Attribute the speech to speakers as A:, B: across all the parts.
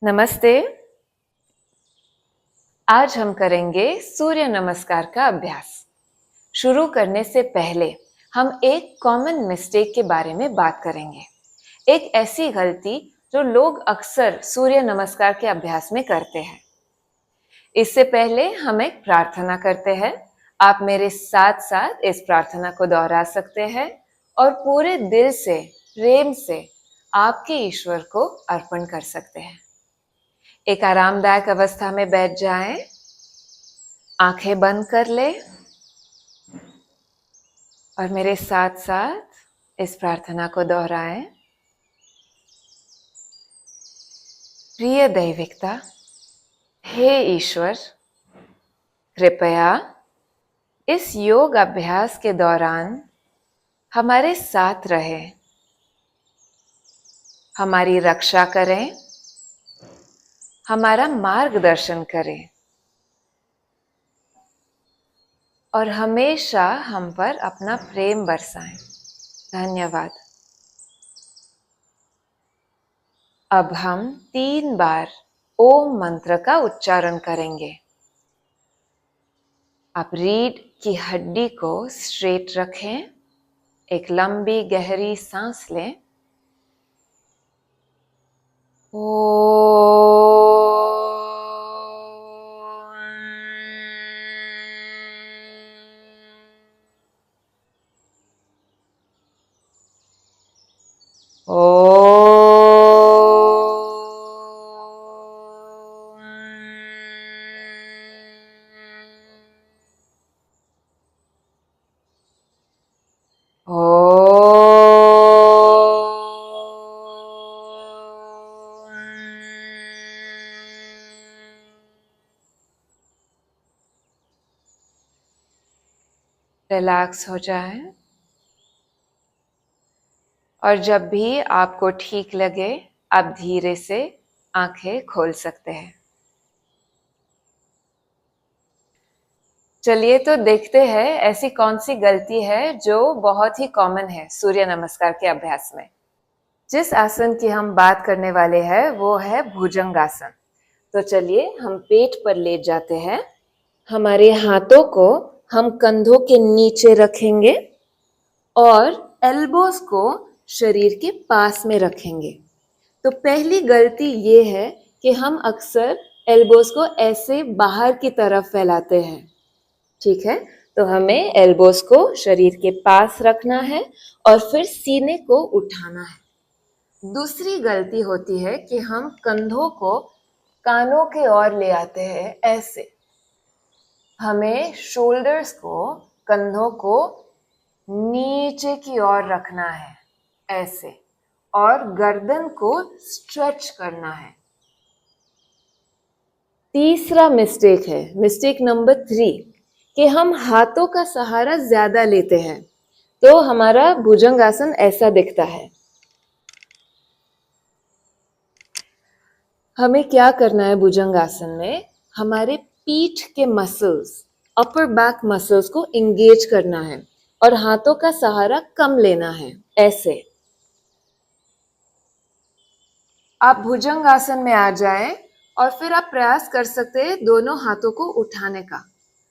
A: नमस्ते। आज हम करेंगे सूर्य नमस्कार का अभ्यास। शुरू करने से पहले हम एक कॉमन मिस्टेक के बारे में बात करेंगे। एक ऐसी गलती जो लोग अक्सर सूर्य नमस्कार के अभ्यास में करते हैं। इससे पहले हम एक प्रार्थना करते हैं। आप मेरे साथ साथ इस प्रार्थना को दोहरा सकते हैं और पूरे दिल से, प्रेम से आपके ईश्वर को अर्पण कर सकते हैं। एक आरामदायक अवस्था में बैठ जाएं, आंखें बंद कर ले और मेरे साथ साथ इस प्रार्थना को दोहराएं। प्रिय दैविकता, हे ईश्वर, कृपया इस योग अभ्यास के दौरान हमारे साथ रहें, हमारी रक्षा करें, हमारा मार्गदर्शन करें और हमेशा हम पर अपना प्रेम बरसाएं। धन्यवाद। अब हम 3 बार ओम मंत्र का उच्चारण करेंगे। आप रीढ़ की हड्डी को स्ट्रेट रखें, एक लंबी गहरी सांस लें। रिलैक्स हो जाए और जब भी आपको ठीक लगे आप धीरे से आंखें खोल सकते हैं। चलिए तो देखते हैं ऐसी कौन सी गलती है जो बहुत ही कॉमन है सूर्य नमस्कार के अभ्यास में। जिस आसन की हम बात करने वाले हैं वो है भुजंगासन। तो चलिए हम पेट पर लेट जाते हैं। हमारे हाथों को हम कंधों के नीचे रखेंगे और एल्बोस को शरीर के पास में रखेंगे। तो पहली गलती ये है कि हम अक्सर एल्बोस को ऐसे बाहर की तरफ फैलाते हैं। ठीक है, तो हमें एल्बोस को शरीर के पास रखना है और फिर सीने को उठाना है। दूसरी गलती होती है कि हम कंधों को कानों के ओर ले आते हैं ऐसे। हमें शोल्डर्स को, कंधों को नीचे की ओर रखना है ऐसे और गर्दन को स्ट्रेच करना है। तीसरा मिस्टेक है, मिस्टेक नंबर 3, कि हम हाथों का सहारा ज्यादा लेते हैं तो हमारा भुजंगासन ऐसा दिखता है। हमें क्या करना है भुजंगासन में, हमारे पीठ के मसल्स, अपर बैक मसल्स को एंगेज करना है और हाथों का सहारा कम लेना है ऐसे। आप भुजंगासन में आ जाएं और फिर आप प्रयास कर सकते हैं दोनों हाथों को उठाने का।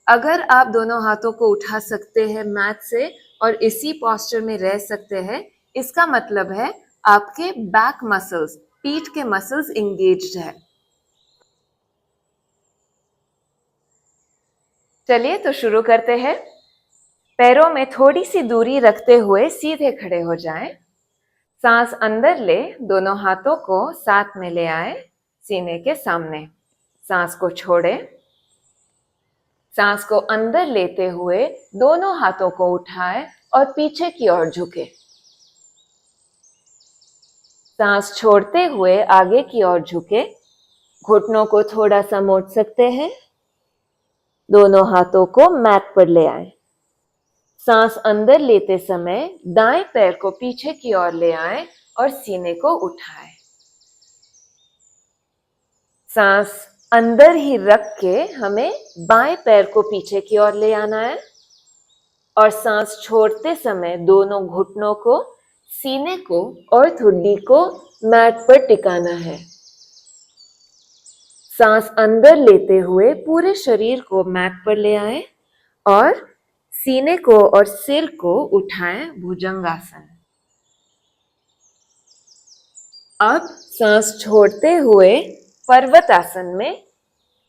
A: अगर आप दोनों हाथों को उठा सकते हैं मैट से और इसी पोस्चर में रह सकते हैं, इसका मतलब है आपके बैक मसल्स, पीठ के मसल्स एंगेज्ड है। चलिए तो शुरू करते हैं। पैरों में थोड़ी सी दूरी रखते हुए सीधे खड़े हो जाएं। सांस अंदर ले, दोनों हाथों को साथ में ले आए सीने के सामने। सांस को छोड़े। सांस को अंदर लेते हुए दोनों हाथों को उठाए और पीछे की ओर झुके। सांस छोड़ते हुए आगे की ओर झुके। घुटनों को थोड़ा सा मोड़ सकते हैं। दोनों हाथों को मैट पर ले आए। सांस अंदर लेते समय दाएं पैर को पीछे की ओर ले आए और सीने को उठाए। सांस अंदर ही रख के हमें बाएं पैर को पीछे की ओर ले आना है और सांस छोड़ते समय दोनों घुटनों को, सीने को और ठुड्डी को मैट पर टिकाना है। सांस अंदर लेते हुए पूरे शरीर को मैट पर ले आए और सीने को और सिर को उठाएं, भुजंगासन। अब सांस छोड़ते हुए पर्वतासन में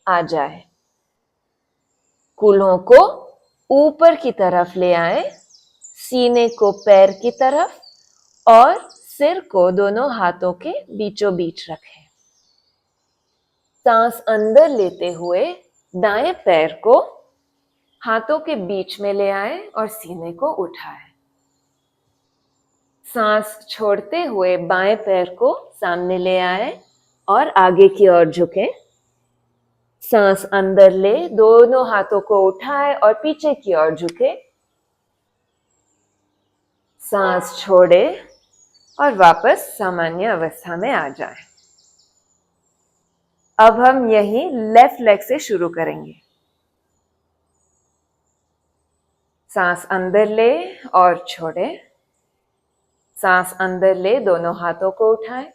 A: आ जाए। कूल्हों को ऊपर की तरफ ले आए, सीने को पैर की तरफ और सिर को दोनों हाथों के बीचों बीच रखें। सांस अंदर लेते हुए दाएं पैर को हाथों के बीच में ले आए और सीने को उठाएं। सांस छोड़ते हुए बाएं पैर को सामने ले आए और आगे की ओर झुकें। सांस अंदर ले, दोनों हाथों को उठाए और पीछे की ओर झुके। सांस छोड़े और वापस सामान्य अवस्था में आ जाए। अब हम यही लेफ्ट लेग से शुरू करेंगे। सांस अंदर ले और छोड़े। सांस अंदर ले, दोनों हाथों को उठाएं।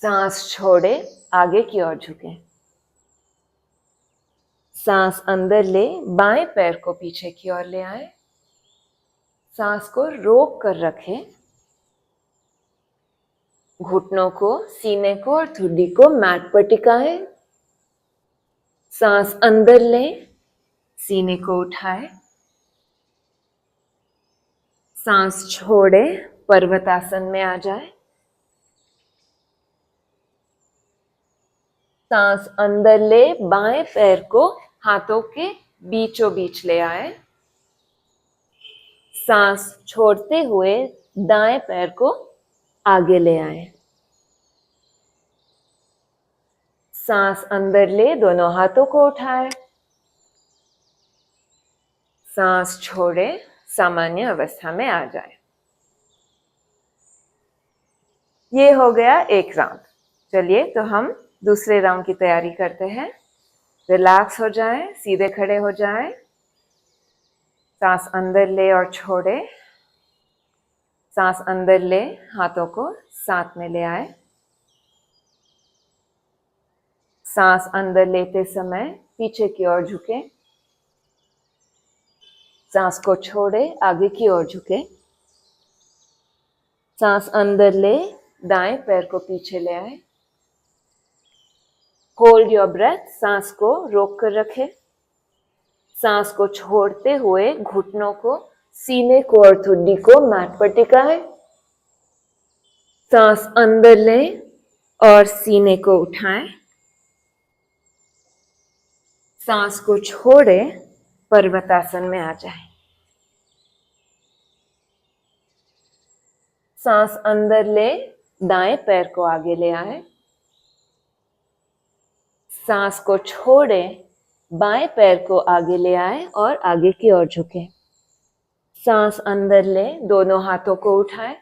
A: सांस छोड़े, आगे की ओर झुकें। सांस अंदर ले, बाएं पैर को पीछे की ओर ले आए। सांस को रोक कर रखें। घुटनों को, सीने को और ठुड्डी को मैट पर टिकाएं। सांस अंदर लें, सीने को उठाएं। सांस छोड़े, पर्वतासन में आ जाए। सांस अंदर ले, बाएं पैर को हाथों के बीचों बीच ले आए। सांस छोड़ते हुए दाएं पैर को आगे ले आए। सांस अंदर ले, दोनों हाथों को उठाए। सांस छोड़े, सामान्य अवस्था में आ जाए। ये हो गया एक राउंड। चलिए तो हम दूसरे राउंड की तैयारी करते हैं। रिलैक्स हो जाएं, सीधे खड़े हो जाएं। सांस अंदर ले और छोड़े। सांस अंदर ले, हाथों को साथ में ले आए। सांस अंदर लेते समय पीछे की ओर झुके। सांस को छोड़े, आगे की ओर झुके। सांस अंदर ले, दाएं पैर को पीछे ले आए। होल्ड योर ब्रेथ, सांस को रोक कर रखें। सांस को छोड़ते हुए घुटनों को, सीने को और ठुड्डी को मैट पर टिकाएं। सांस अंदर लें और सीने को उठाएं। सांस को छोड़े, पर्वतासन में आ जाएं। सांस अंदर ले, दाएं पैर को आगे ले आए। सांस को छोड़े, बाएं पैर को आगे ले आए और आगे की ओर झुके। सांस अंदर ले, दोनों हाथों को उठाए।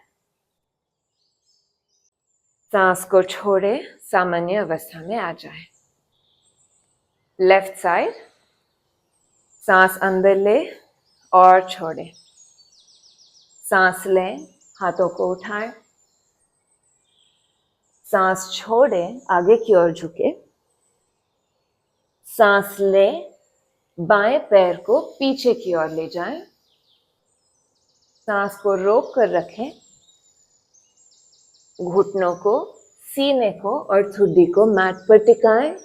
A: सांस को छोड़े, सामान्य अवस्था में आ जाए। Left side. सांस अंदर ले और छोड़े। सांस लें, हाथों को उठाएं। सांस छोड़े, आगे की ओर झुके। सांस लें, बाएं पैर को पीछे की ओर ले जाएं। सांस को रोक कर रखें। घुटनों को, सीने को और ठुड्डी को मैट पर टिकाएं।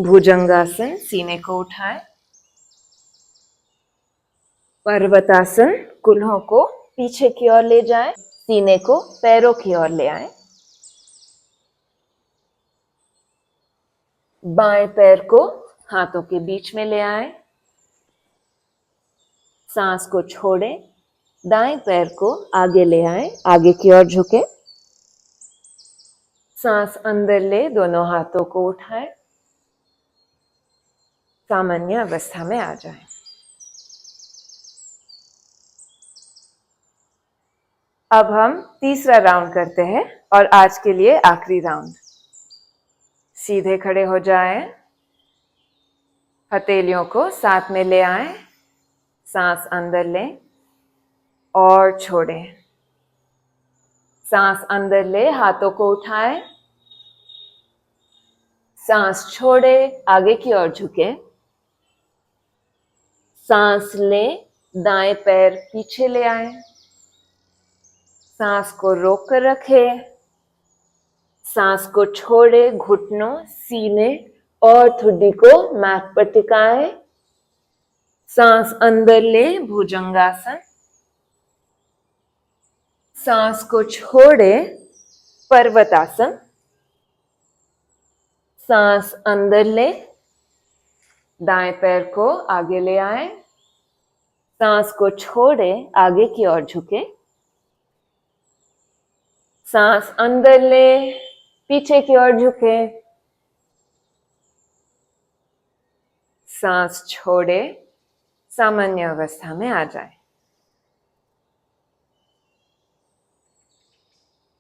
A: भुजंगासन, सीने को उठाएं। पर्वतासन, कूल्हों को पीछे की ओर ले जाएं। सीने को पैरों की ओर ले आएं। बाएं पैर को हाथों के बीच में ले आएं। सांस को छोड़े, दाएं पैर को आगे ले आएं, आगे की ओर झुके। सांस अंदर ले, दोनों हाथों को उठाएं। सामान्य अवस्था में आ जाएं। अब हम तीसरा राउंड करते हैं और आज के लिए आखिरी राउंड। सीधे खड़े हो जाएं। हथेलियों को साथ में ले आएं। सांस अंदर लें और छोड़ें। सांस अंदर ले, हाथों को उठाएं। सांस छोड़े, आगे की ओर झुके। सांस ले, दाएं पैर पीछे ले आए। सांस को रोक कर रखे। सांस को छोड़े, घुटनों, सीने और ठुड्डी को मैट पर टिकाए। सांस अंदर ले, भुजंगासन। सांस को छोड़े, पर्वतासन। सांस अंदर ले, दाएं पैर को आगे ले आए। सांस को छोड़े, आगे की ओर झुके। सांस अंदर ले, पीछे की ओर झुके। सांस छोड़े, सामान्य अवस्था में आ जाए।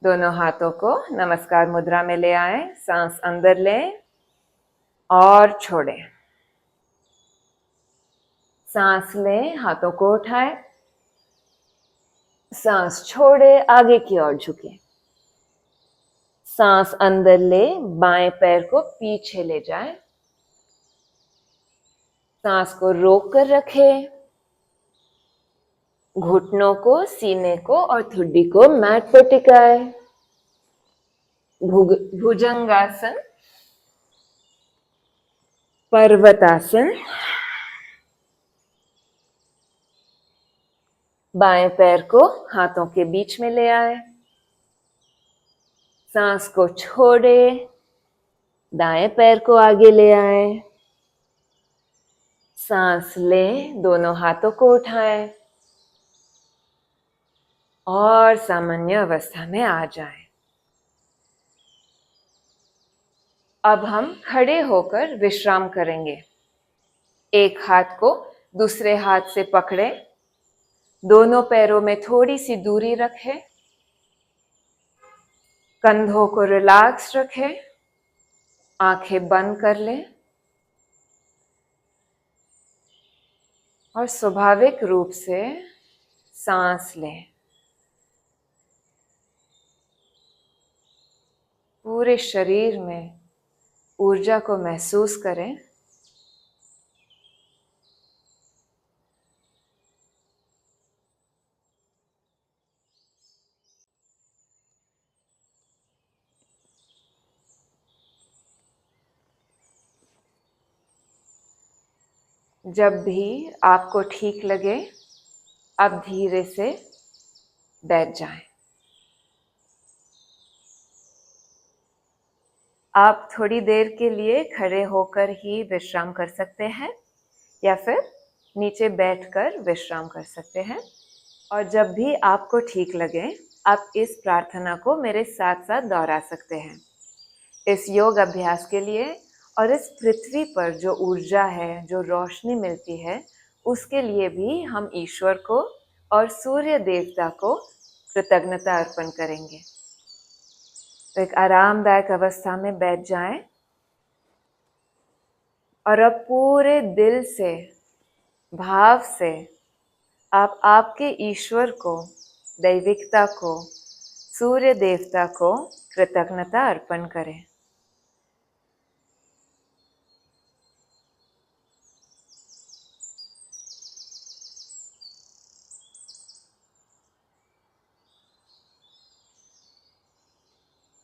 A: दोनों हाथों को नमस्कार मुद्रा में ले आए। सांस अंदर ले और छोड़े। सांस ले, हाथों को उठाए। सांस छोड़े, आगे की ओर झुके। सांस अंदर ले, बाएं पैर को पीछे ले जाए। सांस को रोक कर रखे। घुटनों को, सीने को और ठुड्डी को मैट पर टिकाए। भुजंगासन, पर्वतासन। बाएं पैर को हाथों के बीच में ले आए। सांस को छोड़े, दाएं पैर को आगे ले आए। सांस ले, दोनों हाथों को उठाएं और सामान्य अवस्था में आ जाएं। अब हम खड़े होकर विश्राम करेंगे। एक हाथ को दूसरे हाथ से पकड़े, दोनों पैरों में थोड़ी सी दूरी रखें, कंधों को रिलैक्स रखें, आंखें बंद कर लें और स्वाभाविक रूप से सांस लें। पूरे शरीर में ऊर्जा को महसूस करें। जब भी आपको ठीक लगे, आप धीरे से बैठ जाएं। आप थोड़ी देर के लिए खड़े होकर ही विश्राम कर सकते हैं या फिर नीचे बैठकर विश्राम कर सकते हैं। और जब भी आपको ठीक लगे, आप इस प्रार्थना को मेरे साथ साथ दोहरा सकते हैं। इस योग अभ्यास के लिए और इस पृथ्वी पर जो ऊर्जा है, जो रोशनी मिलती है, उसके लिए भी हम ईश्वर को और सूर्य देवता को कृतज्ञता अर्पण करेंगे। तो एक आरामदायक अवस्था में बैठ जाएं और अब पूरे दिल से, भाव से आप आपके ईश्वर को, दैविकता को, सूर्य देवता को कृतज्ञता अर्पण करें।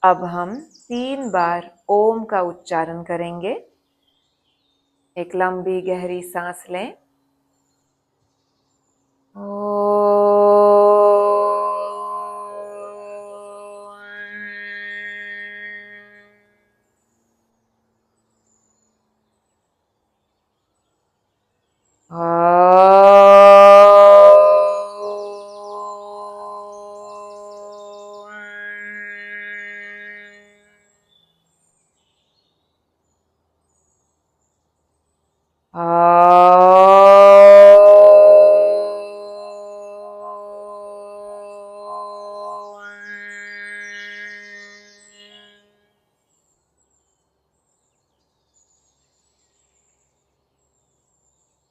A: अब हम 3 बार ओम का उच्चारण करेंगे। एक लंबी गहरी सांस लें।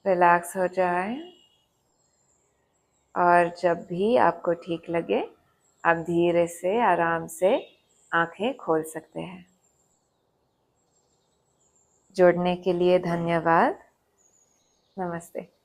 A: रिलैक्स हो जाए और जब भी आपको ठीक लगे, आप धीरे से, आराम से आंखें खोल सकते हैं। जुड़ने के लिए धन्यवाद। नमस्ते।